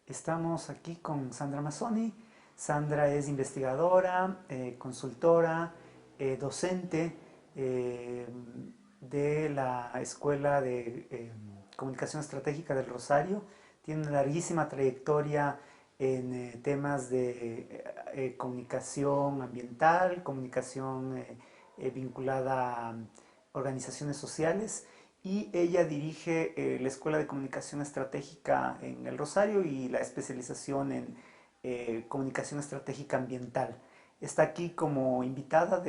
Estamos aquí con Sandra Mazzoni. Sandra es investigadora, consultora, docente eh, de la Escuela de Comunicación Estratégica del Rosario. Tiene una larguísima trayectoria en temas de comunicación ambiental, comunicación vinculada a organizaciones sociales, y ella dirige la Escuela de Comunicación Estratégica en el Rosario y la especialización en Comunicación Estratégica Ambiental. Está aquí como invitada,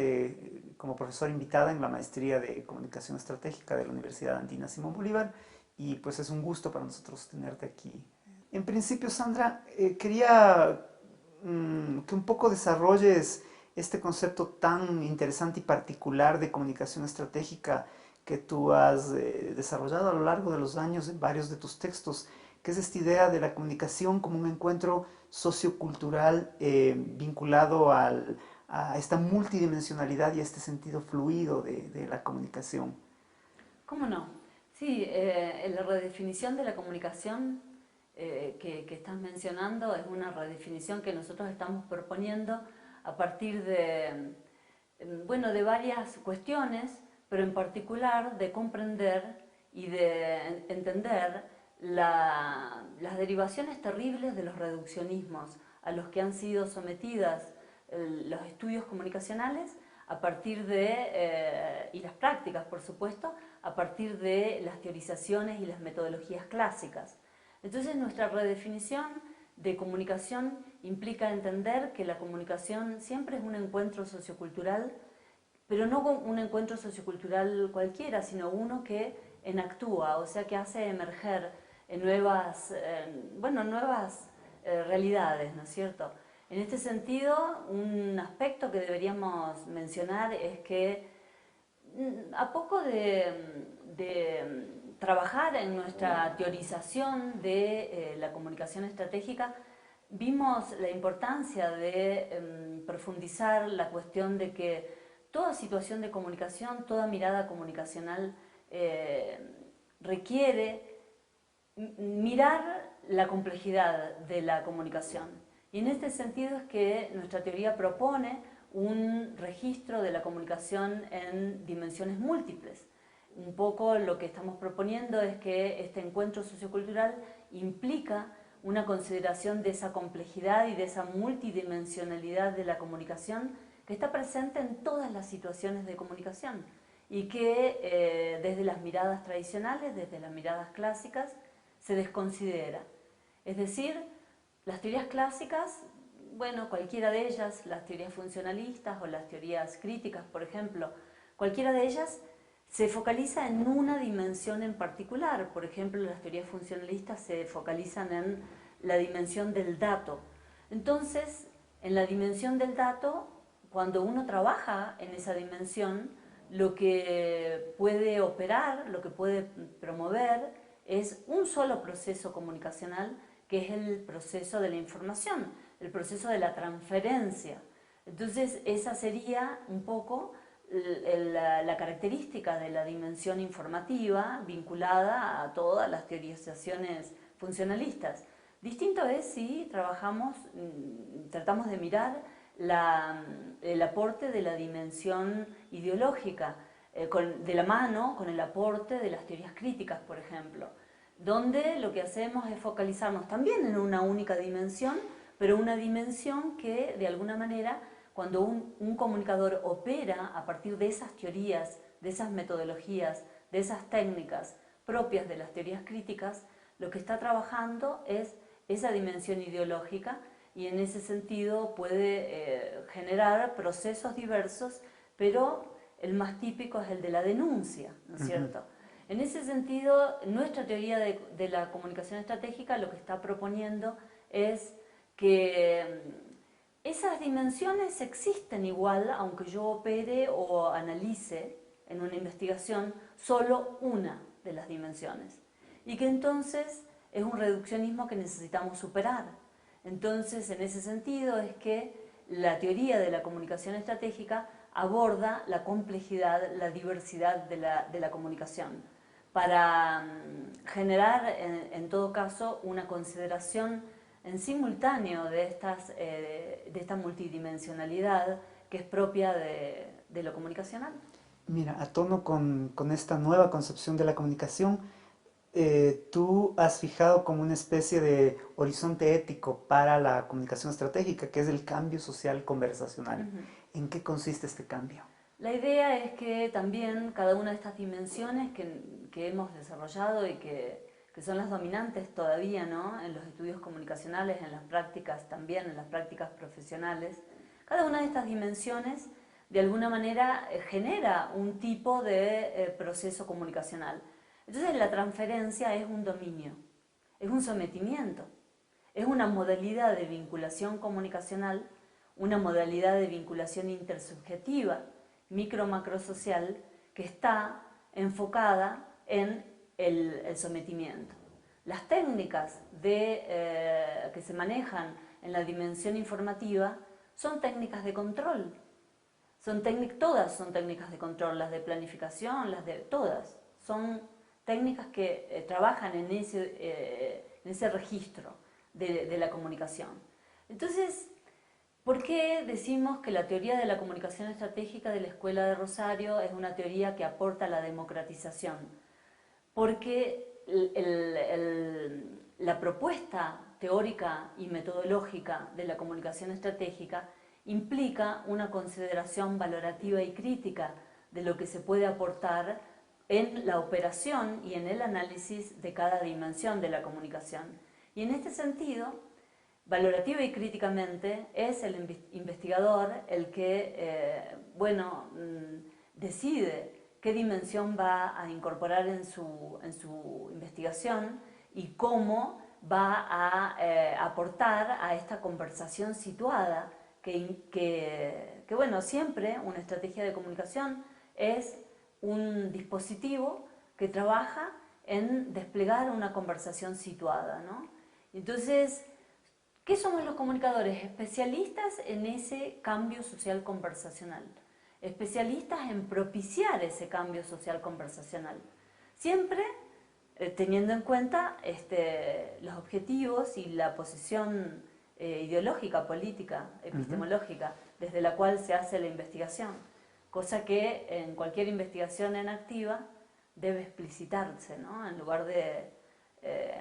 como profesora invitada en la maestría de Comunicación Estratégica de la Universidad Andina Simón Bolívar, y pues es un gusto para nosotros tenerte aquí. En principio, Sandra, quería que un poco desarrolles este concepto tan interesante y particular de comunicación estratégica que tú has desarrollado a lo largo de los años en varios de tus textos, que es esta idea de la comunicación como un encuentro sociocultural vinculado a esta multidimensionalidad y a este sentido fluido de la comunicación. ¿Cómo no? Sí, la redefinición de la comunicación que estás mencionando es una redefinición que nosotros estamos proponiendo a partir de, bueno, de varias cuestiones, pero en particular de comprender y de entender las derivaciones terribles de los reduccionismos a los que han sido sometidas los estudios comunicacionales a partir y las prácticas, por supuesto, a partir de las teorizaciones y las metodologías clásicas. Entonces, nuestra redefinición de comunicación implica entender que la comunicación siempre es un encuentro sociocultural, pero no un encuentro sociocultural cualquiera, sino uno que enactúa, o sea, que hace emerger nuevas realidades, ¿no es cierto? En este sentido, un aspecto que deberíamos mencionar es que a poco de trabajar en nuestra teorización de la comunicación estratégica, vimos la importancia de profundizar la cuestión de que toda situación de comunicación, toda mirada comunicacional eh, requiere mirar la complejidad de la comunicación. Y en este sentido es que nuestra teoría propone un registro de la comunicación en dimensiones múltiples. Un poco lo que estamos proponiendo es que este encuentro sociocultural implica una consideración de esa complejidad y de esa multidimensionalidad de la comunicación que está presente en todas las situaciones de comunicación y que desde las miradas tradicionales, desde las miradas clásicas, se desconsidera. Es decir, las teorías clásicas, bueno, cualquiera de ellas, las teorías funcionalistas o las teorías críticas, por ejemplo, cualquiera de ellas se focaliza en una dimensión en particular. Por ejemplo, las teorías funcionalistas se focalizan en la dimensión del dato. Entonces, en la dimensión del dato, cuando uno trabaja en esa dimensión, lo que puede operar, lo que puede promover, es un solo proceso comunicacional, que es el proceso de la información, el proceso de la transferencia. Entonces, esa sería un poco la característica de la dimensión informativa vinculada a todas las teorizaciones funcionalistas. Distinto es si tratamos de mirar el aporte de la dimensión ideológica, de la mano con el aporte de las teorías críticas, por ejemplo, donde lo que hacemos es focalizarnos también en una única dimensión, pero una dimensión que de alguna manera, cuando un comunicador opera a partir de esas teorías, de esas metodologías, de esas técnicas propias de las teorías críticas, lo que está trabajando es esa dimensión ideológica y en ese sentido puede generar procesos diversos, pero el más típico es el de la denuncia, ¿no es cierto? En ese sentido, nuestra teoría de la comunicación estratégica lo que está proponiendo es que esas dimensiones existen igual, aunque yo opere o analice en una investigación solo una de las dimensiones. Y que entonces es un reduccionismo que necesitamos superar. Entonces, en ese sentido es que la teoría de la comunicación estratégica aborda la complejidad, la diversidad de la comunicación, para generar, en todo caso, una consideración en simultáneo de esta multidimensionalidad que es propia de lo comunicacional. Mira, a tono con esta nueva concepción de la comunicación, tú has fijado como una especie de horizonte ético para la comunicación estratégica, que es el cambio social conversacional. Ujú. ¿En qué consiste este cambio? La idea es que también cada una de estas dimensiones que hemos desarrollado y que son las dominantes todavía, ¿no?, en los estudios comunicacionales, en las prácticas también, en las prácticas profesionales, cada una de estas dimensiones de alguna manera genera un tipo de proceso comunicacional. Entonces la transferencia es un dominio, es un sometimiento, es una modalidad de vinculación comunicacional, una modalidad de vinculación intersubjetiva, micro-macrosocial, que está enfocada en el sometimiento. Las técnicas que se manejan en la dimensión informativa son técnicas de control. Todas son técnicas de control, las de planificación, todas. Son técnicas que trabajan en ese registro de la comunicación. Entonces, ¿por qué decimos que la teoría de la comunicación estratégica de la Escuela de Rosario es una teoría que aporta a la democratización? Porque la propuesta teórica y metodológica de la comunicación estratégica implica una consideración valorativa y crítica de lo que se puede aportar en la operación y en el análisis de cada dimensión de la comunicación. Y en este sentido, valorativa y críticamente, es el investigador el que, decide qué dimensión va a incorporar en su investigación y cómo va a aportar a esta conversación situada bueno, siempre una estrategia de comunicación es un dispositivo que trabaja en desplegar una conversación situada, ¿no? Entonces, ¿qué somos los comunicadores? Especialistas en ese cambio social conversacional, especialistas en propiciar ese cambio social conversacional, siempre teniendo en cuenta los objetivos y la posición ideológica, política, epistemológica, desde la cual se hace la investigación, cosa que en cualquier investigación en activa debe explicitarse, ¿no? En lugar de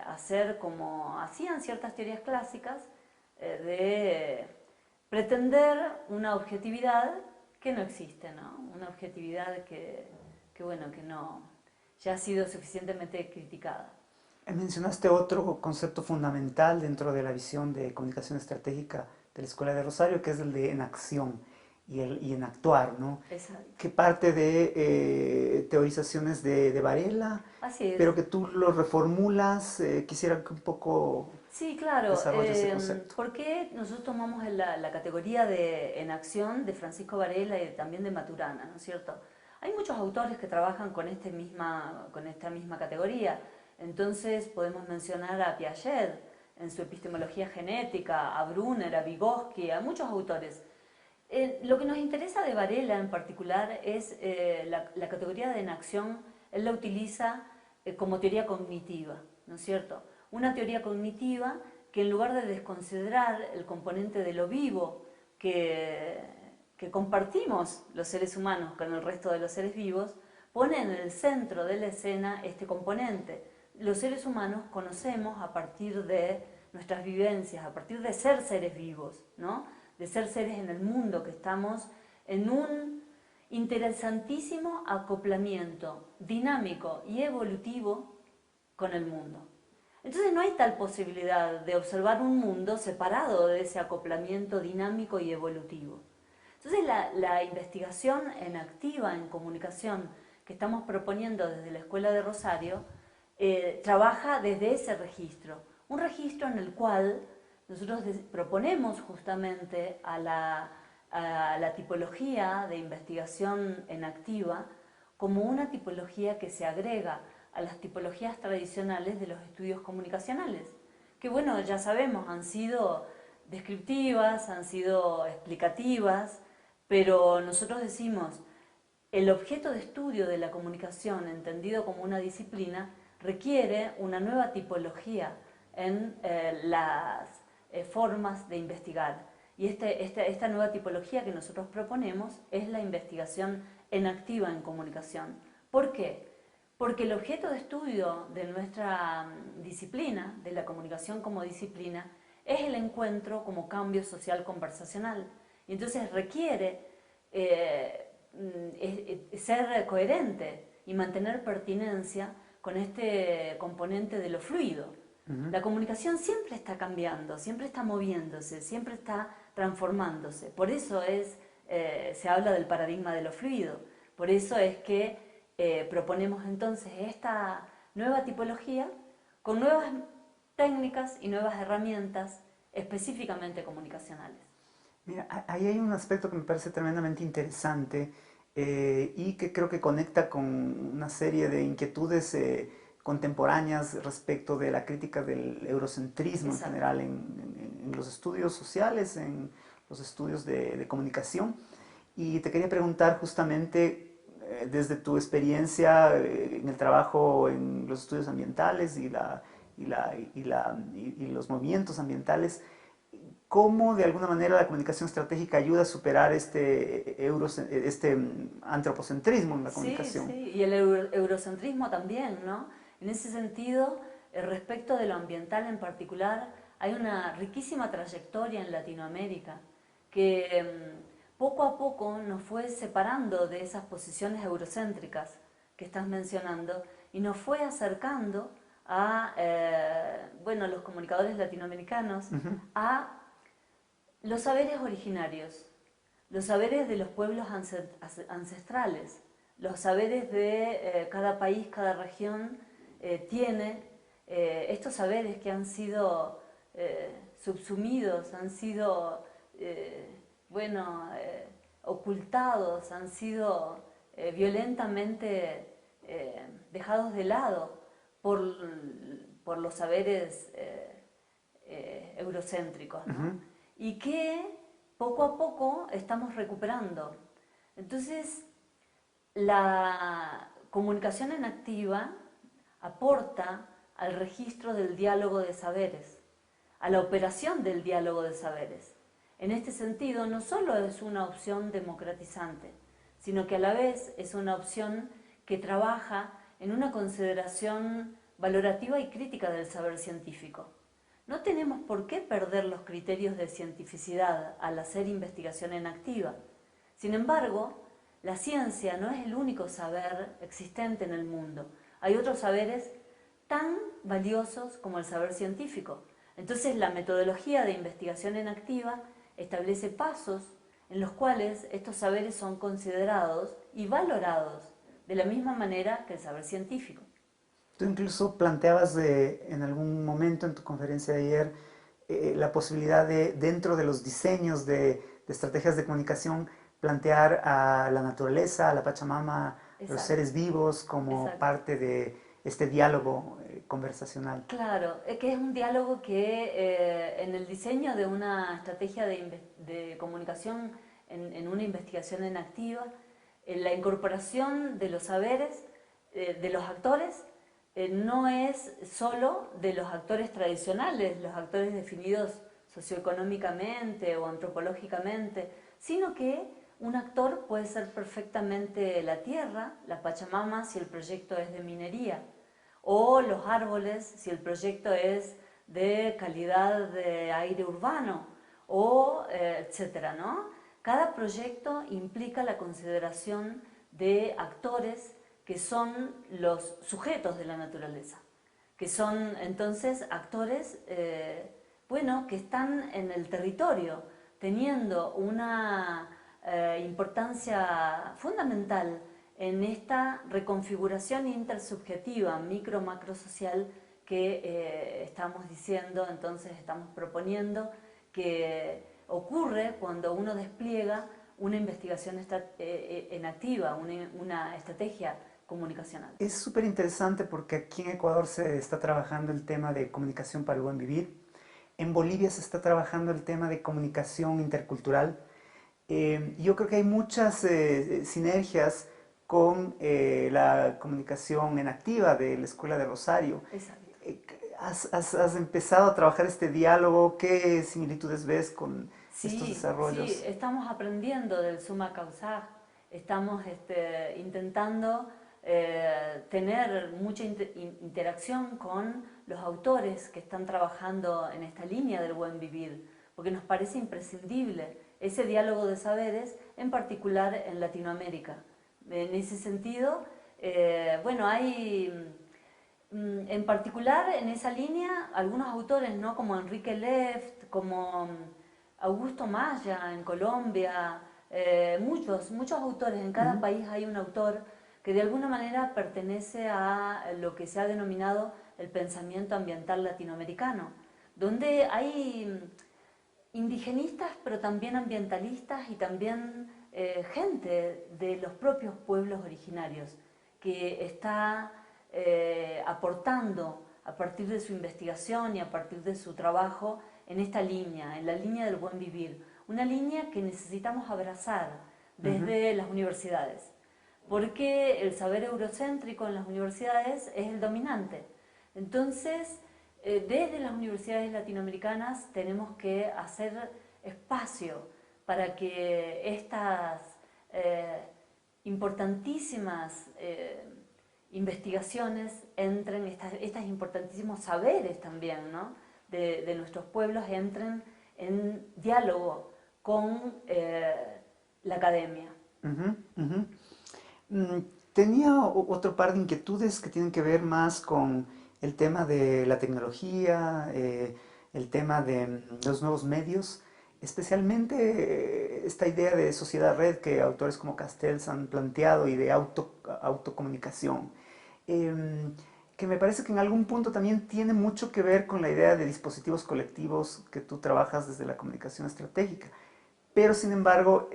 hacer como hacían ciertas teorías clásicas, de pretender una objetividad que no existe, ¿no? Una objetividad que no, ya ha sido suficientemente criticada. Mencionaste otro concepto fundamental dentro de la visión de comunicación estratégica de la Escuela de Rosario, que es el de en acción y en actuar, ¿no? Exacto. Que parte de teorizaciones de Varela, Así es. pero que tú lo reformulas. Quisiera que un poco Sí, claro. desarrolles ese concepto. ¿Por qué nosotros tomamos la categoría de en acción de Francisco Varela y también de Maturana, ¿no es cierto? Hay muchos autores que trabajan con esta misma categoría. Entonces podemos mencionar a Piaget en su epistemología genética, a Brunner, a Vygotsky, a muchos autores. Lo que nos interesa de Varela en particular es la categoría de enacción. Él la utiliza como teoría cognitiva, ¿no es cierto? Una teoría cognitiva que en lugar de desconsiderar el componente de lo vivo que compartimos los seres humanos con el resto de los seres vivos, pone en el centro de la escena este componente. Los seres humanos conocemos a partir de nuestras vivencias, a partir de ser seres vivos, ¿no? De ser seres en el mundo, que estamos en un interesantísimo acoplamiento dinámico y evolutivo con el mundo. Entonces no hay tal posibilidad de observar un mundo separado de ese acoplamiento dinámico y evolutivo. Entonces la investigación en activa, en comunicación, que estamos proponiendo desde la Escuela de Rosario, trabaja desde ese registro. Un registro en el cual nosotros proponemos justamente a la tipología de investigación en activa como una tipología que se agrega a las tipologías tradicionales de los estudios comunicacionales, que bueno, ya sabemos, han sido descriptivas, han sido explicativas, pero nosotros decimos, el objeto de estudio de la comunicación, entendido como una disciplina, requiere una nueva tipología en formas de investigar. Y esta nueva tipología que nosotros proponemos es la investigación enactiva en comunicación. ¿Por qué? Porque el objeto de estudio de nuestra disciplina, de la comunicación como disciplina, es el encuentro como cambio social conversacional. Y entonces requiere ser coherente y mantener pertinencia con este componente de lo fluido. La comunicación siempre está cambiando, siempre está moviéndose, siempre está transformándose. Por eso se habla del paradigma de lo fluido. Por eso es que proponemos entonces esta nueva tipología con nuevas técnicas y nuevas herramientas específicamente comunicacionales. Mira, ahí hay un aspecto que me parece tremendamente interesante y que creo que conecta con una serie de inquietudes contemporáneas respecto de la crítica del eurocentrismo en general en los estudios sociales, en los estudios de comunicación. Y te quería preguntar justamente desde tu experiencia en el trabajo en los estudios ambientales y los movimientos ambientales, ¿cómo de alguna manera la comunicación estratégica ayuda a superar este antropocentrismo en la comunicación? Sí, y el eurocentrismo también, ¿no? En ese sentido, respecto de lo ambiental en particular, hay una riquísima trayectoria en Latinoamérica que poco a poco nos fue separando de esas posiciones eurocéntricas que estás mencionando y nos fue acercando a, los comunicadores latinoamericanos, a los saberes originarios, los saberes de los pueblos ancestrales, los saberes de cada país, cada región tiene estos saberes que han sido subsumidos, han sido ocultados, han sido violentamente dejados de lado por los saberes eurocéntricos, ¿no? Y que poco a poco estamos recuperando. Entonces, la comunicación en activa aporta al registro del diálogo de saberes, a la operación del diálogo de saberes. En este sentido, no solo es una opción democratizante, sino que a la vez es una opción que trabaja en una consideración valorativa y crítica del saber científico. No tenemos por qué perder los criterios de cientificidad al hacer investigación en activa. Sin embargo, la ciencia no es el único saber existente en el mundo. Hay otros saberes tan valiosos como el saber científico. Entonces, la metodología de investigación en activa establece pasos en los cuales estos saberes son considerados y valorados de la misma manera que el saber científico. Tú incluso planteabas en algún momento en tu conferencia de ayer la posibilidad de, dentro de los diseños de estrategias de comunicación, plantear a la naturaleza, a la Pachamama, a los seres vivos como parte de este diálogo conversacional. Claro, es que es un diálogo que en el diseño de una estrategia de comunicación en una investigación en activa, en la incorporación de los saberes de los actores, no es solo de los actores tradicionales, los actores definidos socioeconómicamente o antropológicamente, sino que un actor puede ser perfectamente la tierra, la Pachamama, si el proyecto es de minería, o los árboles, si el proyecto es de calidad de aire urbano, o etcétera, ¿no? Cada proyecto implica la consideración de actores que son los sujetos de la naturaleza, que son entonces actores que están en el territorio, teniendo una importancia fundamental en esta reconfiguración intersubjetiva, micro-macro-social que estamos diciendo, entonces estamos proponiendo, que ocurre cuando uno despliega una investigación en activa, una estrategia comunicacional. Es súper interesante porque aquí en Ecuador se está trabajando el tema de comunicación para el buen vivir. En Bolivia se está trabajando el tema de comunicación intercultural. Yo creo que hay muchas sinergias con la comunicación en activa de la Escuela de Rosario. Exacto. has empezado a trabajar este diálogo? ¿Qué similitudes ves con estos Sí, desarrollos? sí, estamos aprendiendo del summa causal, estamos intentando tener mucha interacción con los autores que están trabajando en esta línea del buen vivir, porque nos parece imprescindible ese diálogo de saberes, en particular en Latinoamérica. En ese sentido, bueno, hay en particular en esa línea algunos autores, ¿no? Como Enrique Left, como Augusto Maya en Colombia, muchos autores, en cada Ujú, país hay un autor que de alguna manera pertenece a lo que se ha denominado el pensamiento ambiental latinoamericano, donde hay indigenistas, pero también ambientalistas y también gente de los propios pueblos originarios que está aportando a partir de su investigación y a partir de su trabajo en esta línea, en la línea del buen vivir, una línea que necesitamos abrazar ujú. desde las universidades, porque el saber eurocéntrico en las universidades es el dominante. Entonces, desde las universidades latinoamericanas tenemos que hacer espacio para que estas importantísimas investigaciones entren, estas importantísimos saberes también, ¿no? de nuestros pueblos entren en diálogo con la academia. Ujú, ujú. Mm, Tenía otro par de inquietudes que tienen que ver más con el tema de la tecnología, el tema de los nuevos medios, especialmente esta idea de sociedad red que autores como Castells han planteado y de autocomunicación, em, que me parece que en algún punto también tiene mucho que ver con la idea de dispositivos colectivos que tú trabajas desde la comunicación estratégica. Pero sin embargo,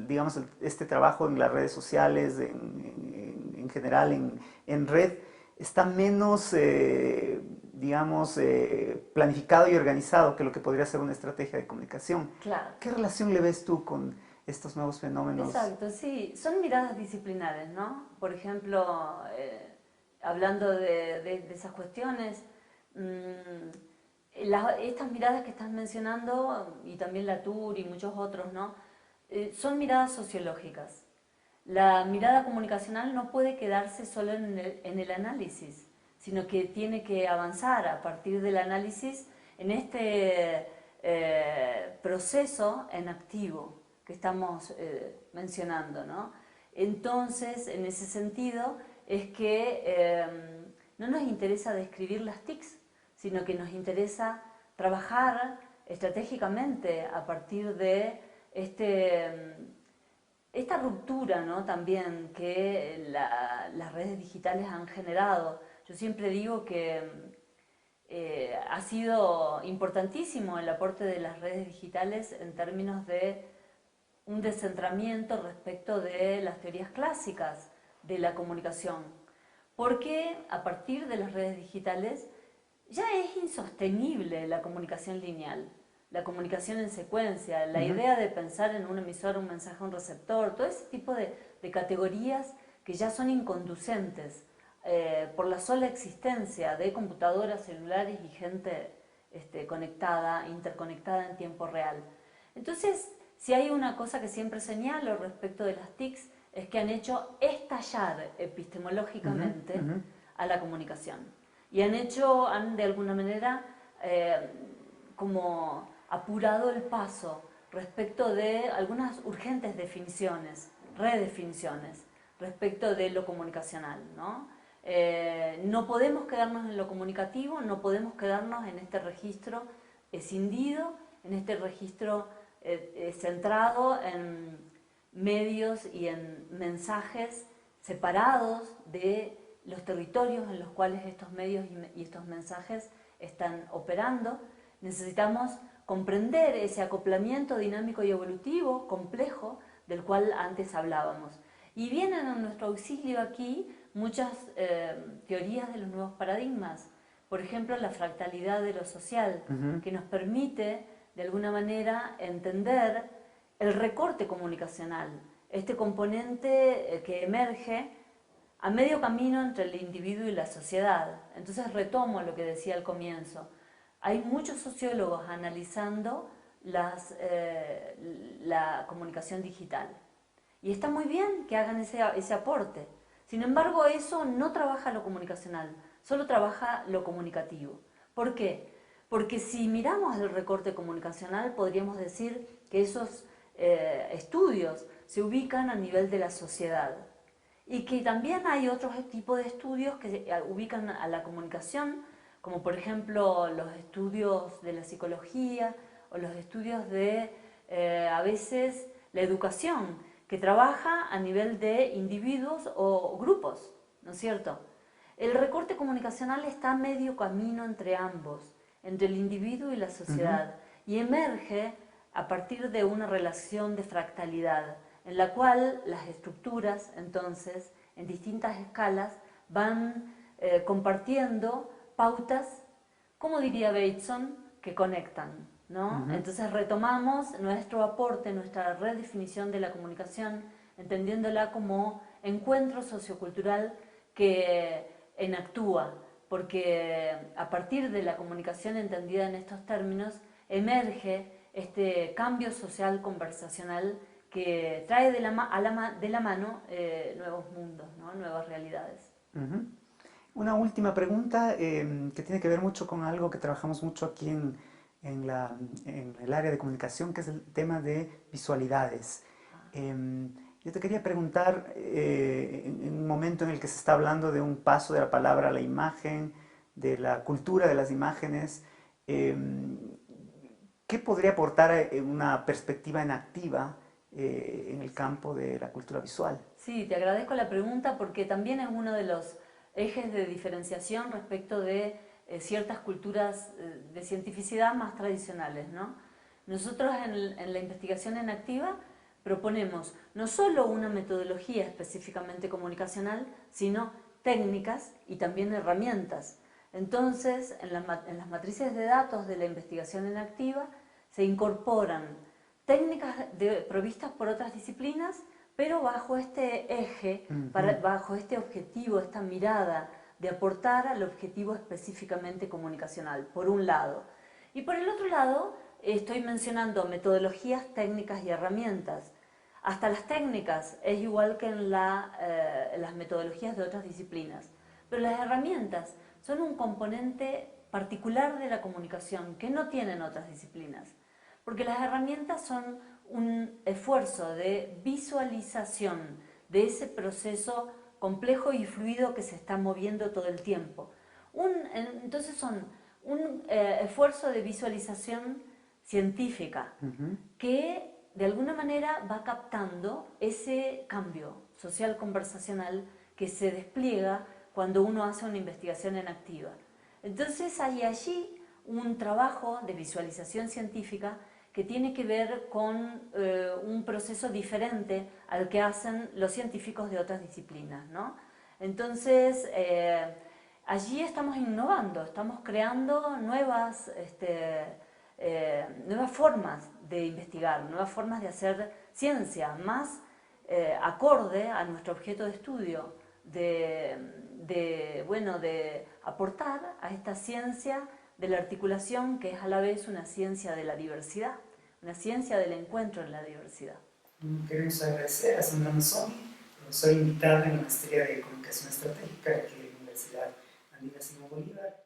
digamos, este trabajo en las redes sociales, en general, en red, está menos, digamos, planificado y organizado que lo que podría ser una estrategia de comunicación. Claro. ¿Qué relación le ves tú con estos nuevos fenómenos? Exacto, sí, son miradas disciplinares, ¿no? Por ejemplo, hablando de esas cuestiones, estas miradas que estás mencionando, y también Latour y muchos otros, ¿no? Son miradas sociológicas. La mirada comunicacional no puede quedarse solo en el análisis, sino que tiene que avanzar a partir del análisis en este proceso en activo que estamos mencionando, ¿no? Entonces, en ese sentido, es que no nos interesa describir las TICs, sino que nos interesa trabajar estratégicamente a partir de esta ruptura, ¿no? También que las redes digitales han generado. Yo siempre digo que ha sido importantísimo el aporte de las redes digitales en términos de un descentramiento respecto de las teorías clásicas de la comunicación, porque a partir de las redes digitales ya es insostenible la comunicación lineal, la comunicación en secuencia, la Ujú, idea de pensar en un emisor, un mensaje, un receptor, todo ese tipo de categorías que ya son inconducentes por la sola existencia de computadoras, celulares y gente conectada, interconectada en tiempo real. Entonces, si hay una cosa que siempre señalo respecto de las TICs, es que han hecho estallar ujú, epistemológicamente ujú. a la comunicación. Y han de alguna manera como apurado el paso respecto de algunas urgentes definiciones, redefiniciones, respecto de lo comunicacional, ¿no? No podemos quedarnos en lo comunicativo, no podemos quedarnos en este registro escindido, en este registro centrado en medios y en mensajes separados de los territorios en los cuales estos medios y estos mensajes están operando. Necesitamos comprender ese acoplamiento dinámico y evolutivo complejo del cual antes hablábamos. Y vienen a nuestro auxilio aquí muchas teorías de los nuevos paradigmas. Por ejemplo, la fractalidad de lo social, Ujú. que nos permite, de alguna manera, entender el recorte comunicacional, este componente que emerge a medio camino entre el individuo y la sociedad. Entonces retomo lo que decía al comienzo. Hay muchos sociólogos analizando la comunicación digital. Y está muy bien que hagan ese aporte. Sin embargo, eso no trabaja lo comunicacional, solo trabaja lo comunicativo. ¿Por qué? Porque si miramos el recorte comunicacional, podríamos decir que esos estudios se ubican a nivel de la sociedad. Y que también hay otros tipos de estudios que ubican a la comunicación, como por ejemplo los estudios de la psicología o los estudios de, a veces, la educación, que trabaja a nivel de individuos o grupos, ¿no es cierto? El recorte comunicacional está a medio camino entre ambos, entre el individuo y la sociedad, y emerge a partir de una relación de fractalidad, en la cual las estructuras, entonces, en distintas escalas, van compartiendo pautas, como diría Bateson, que conectan, ¿no? Entonces retomamos nuestro aporte, nuestra redefinición de la comunicación, entendiéndola como encuentro sociocultural que enactúa, porque a partir de la comunicación entendida en estos términos, emerge este cambio social conversacional que trae de la mano nuevos mundos, ¿no? Nuevas realidades. Una última pregunta que tiene que ver mucho con algo que trabajamos mucho aquí en el área de comunicación, que es el tema de visualidades. Yo te quería preguntar, en un momento en el que se está hablando de un paso de la palabra a la imagen, de la cultura de las imágenes, ¿qué podría aportar una perspectiva enactiva en el campo de la cultura visual? Sí, te agradezco la pregunta porque también es uno de los ejes de diferenciación respecto de ciertas culturas de cientificidad más tradicionales, ¿no? Nosotros en la investigación enactiva proponemos no solo una metodología específicamente comunicacional, sino técnicas y también herramientas. Entonces, en las matrices de datos de la investigación enactiva se incorporan técnicas provistas por otras disciplinas, pero bajo este eje, bajo este objetivo, esta mirada de aportar al objetivo específicamente comunicacional, por un lado. Y por el otro lado, estoy mencionando metodologías, técnicas y herramientas. Hasta las técnicas es igual que en las metodologías de otras disciplinas, pero las herramientas son un componente particular de la comunicación que no tienen otras disciplinas, porque las herramientas son un esfuerzo de visualización de ese proceso complejo y fluido que se está moviendo todo el tiempo. Entonces son un esfuerzo de visualización científica que de alguna manera va captando ese cambio social conversacional que se despliega cuando uno hace una investigación enactiva. Entonces hay allí un trabajo de visualización científica que tiene que ver con un proceso diferente al que hacen los científicos de otras disciplinas, ¿no? Entonces, allí estamos innovando, estamos creando nuevas formas de investigar, nuevas formas de hacer ciencia, más acorde a nuestro objeto de estudio, de aportar a esta ciencia de la articulación, que es a la vez una ciencia de la diversidad, una ciencia del encuentro en la diversidad. Queremos agradecer a Sandra Mazzoni, profesora invitada en la Maestría de Comunicación Estratégica de la Universidad Andina Simón Bolívar.